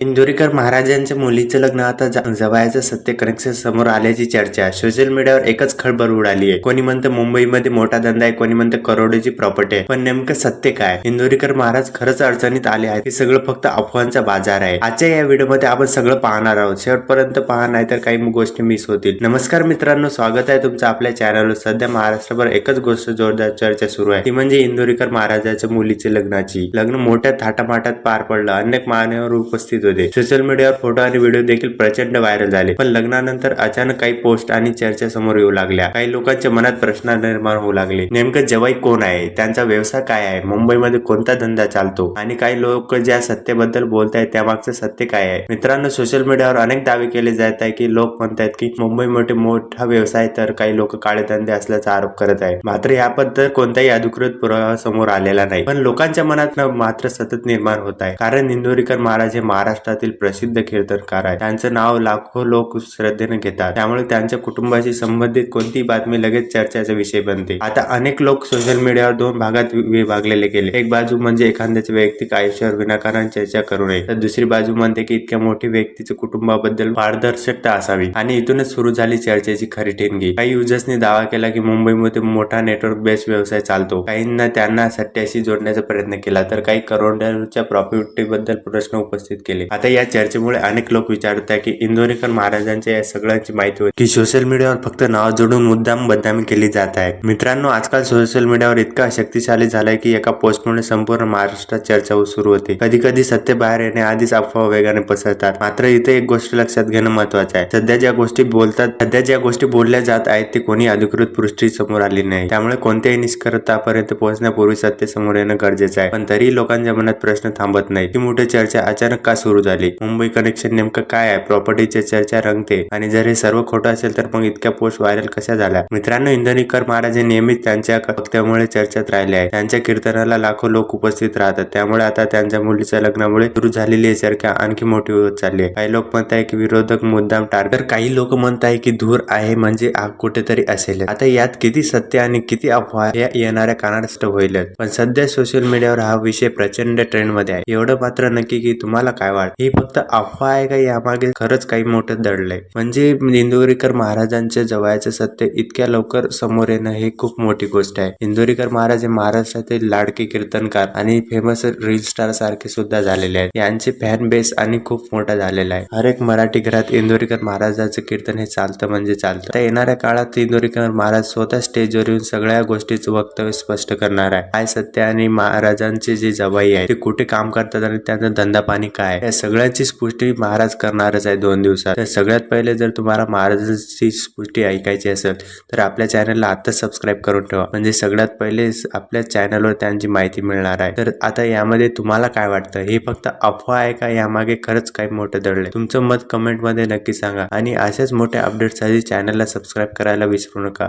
इंदोरीकर महाराजांच्या मुलीचं लग्न आता जवळचं सत्य कनेक्शन समोर आल्याची चर्चा. सोशल मीडियावर एकच खळबळ उडाली आहे. कोणी म्हणतं मुंबईमध्ये मोठा धंदा आहे, कोणी म्हणतं करोडोची प्रॉपर्टी आहे. पण नेमकं सत्य काय? इंदोरीकर महाराज खरंच अडचणीत आले आहेत? हे सगळं फक्त अफवांचा बाजार आहे. आजच्या या व्हिडिओमध्ये आपण सगळं पाहणार आहोत. शेवटपर्यंत पहा, नाहीतर काही गोष्टी मिस होतील. नमस्कार मित्रांनो, स्वागत आहे तुमचं आपल्या चॅनलवर. सध्या महाराष्ट्रभर एकच गोष्ट जोरदार चर्चा सुरू आहे, ती म्हणजे इंदोरीकर महाराजांच्या मुलीचे लग्नाची. लग्न मोठ्या थाटामाटात पार पडलं. अनेक मान्यवर उपस्थित होते. सोशल मीडियावर फोटो आणि व्हिडिओ देखील प्रचंड व्हायरल झाले. पण लग्नानंतर अचानक काही पोस्ट आणि चर्चा समोर येऊ लागल्या. काही लोकांच्या मनात प्रश्न निर्माण होऊ लागले. नेमकं जवाई कोण आहे? त्यांचा व्यवसाय काय आहे? मुंबईमध्ये कोणता धंदा चालतो? आणि काही लोक ज्या सत्तेबद्दल बोलतायत त्यामागचं सत्य काय आहे? मित्रांनो, सोशल मीडियावर अनेक दावे केले जात आहे की लोक म्हणतात की मुंबईमध्ये मोठा व्यवसाय, तर काही लोक काळे धंदे असल्याचा आरोप करत आहेत. मात्र याबद्दल कोणताही अधिकृत पुरावा समोर आलेला नाही. पण लोकांच्या मनात मात्र सतत निर्माण होत आहे. कारण इंदोरीकर महाराज हे महाराष्ट्रातील प्रसिद्ध कीर्तनकार आहे. त्यांचं नाव लाखो लोक श्रद्धेने घेतात. त्यामुळे त्यांच्या कुटुंबाशी संबंधित कोणतीही बातमी लगेच चर्चेचा विषय बनते. आता अनेक लोक सोशल मीडियावर दोन भागात विभागलेले गेले. एक बाजू म्हणजे एखाद्याच्या वैयक्तिक आयुष्यावर विनाकारण चर्चा करू नये, तर दुसरी बाजू म्हणते की इतक्या मोठी व्यक्तीच्या कुटुंबाबद्दल पारदर्शकता असावी. आणि इथूनच सुरू झाली चर्चेची खरी ठिणगी. काही युजर्सनी दावा केला की मुंबईमध्ये मोठा नेटवर्क बेस्ड व्यवसाय चालतो. काहींना त्यांना सत्याशी जोडण्याचा प्रयत्न केला, तर काही करोडोंच्या प्रॉपर्टी बद्दल प्रश्न उपस्थित केले. आता या चर्चेमुळे अनेक लोक विचारत आहे की इंदोरीकर महाराजांच्या या सगळ्यांची माहिती होती की सोशल मीडियावर फक्त नाव जोडून मुद्दाम बदनामी केली जात आहे. मित्रांनो, आजकाल सोशल मीडियावर इतका शक्तिशाली झालाय की एका पोस्टमुळे संपूर्ण महाराष्ट्रात चर्चा सुरू होते. कधी कधी सत्य बाहेर येणे आधीच अफवा वेगाने पसरतात. मात्र इथे एक गोष्ट लक्षात घेणं महत्वाचं आहे. सध्या ज्या गोष्टी बोलल्या जात आहेत ते कोणी अधिकृत पुष्टी समोर आली नाही. त्यामुळे कोणत्याही निष्कर्षापर्यंत पोहोचण्यापूर्वी सत्य समोर येणं गरजेचं आहे. पण तरीही लोकांच्या मनात प्रश्न थांबत नाही. ही मोठी चर्चा अचानक का सुरू झाली? मुंबई कनेक्शन नेमकं काय आहे? प्रॉपर्टीची चर्चा रंगते. आणि जर हे सर्व खोटं असेल तर मग इतक्या पोस्ट व्हायरल कशा झाल्या? मित्रांनो, इंदोरीकर महाराज हे नेहमीच त्यांच्या वक्तव्यामुळे चर्चेत राहिले आहेत. त्यांच्या कीर्तनाला लाखो लोक उपस्थित राहतात. त्यामुळे आता त्यांच्या मुलीच्या लग्नामुळे सुरू झालेली ही चर्चा आणखी मोठी होत चालली आहे. काही लोक म्हणत आहे की विरोधक मुद्दाम टार्गेट, काही लोक म्हणत आहे की धूर आहे म्हणजे आग कुठेतरी असेल. आता यात किती सत्य आणि किती अफवा या येणाऱ्या काळात स्पष्ट होईल. पण सध्या सोशल मीडियावर हा विषय प्रचंड ट्रेंड मध्ये आहे. एवढं मात्र नक्की की तुम्हाला काय वाटतं? ही फक्त अफवा आहे का यामागे खरंच काही मोठं दडलंय? म्हणजे इंदोरीकर महाराजांच्या जवळचं सत्य इतक्या लवकर समोर येणं हे खूप मोठी गोष्ट आहे. इंदोरीकर महाराज हे महाराष्ट्रातील लाडके कीर्तनकार आणि फेमस रील स्टार सारखे सुद्धा झालेले आहेत. यांचे फॅन बेस आणि खूप मोठा झालेला आहे. हर एक मराठी घरात इंदोरीकर महाराजांचं कीर्तन हे चालतं म्हणजे चालतं. आता येणाऱ्या काळात इंदोरीकर महाराज स्वतः स्टेजवर येऊन सगळ्या गोष्टीचं वक्तव्य स्पष्ट करणार आहे. काय सत्य आणि महाराजांचे जे जवाई आहे ते कुठे काम करतात आणि त्यांचा धंदा पाणी काय, या सगळ्याची पुष्टी महाराज करणारच आहे 2 दिवसात. तर सगळ्यात पहिले जर तुम्हाला महाराजांची पुष्टी ऐकायची असेल तर आपल्या चॅनलला आता सबस्क्राईब करून ठेवा, म्हणजे सगळ्यात पहिले आपल्या चॅनलवर त्यांची माहिती मिळणार आहे. तर आता यामध्ये तुम्हाला काय वाटतं? हे फक्त अफवा आहे का यामागे खरंच काही मोठं दडलंय? तुमचं मत कमेंट मध्ये नक्की सांगा. आणि अशाच मोठ्या अपडेट्ससाठी चॅनलला सबस्क्राईब करायला विसरू नका.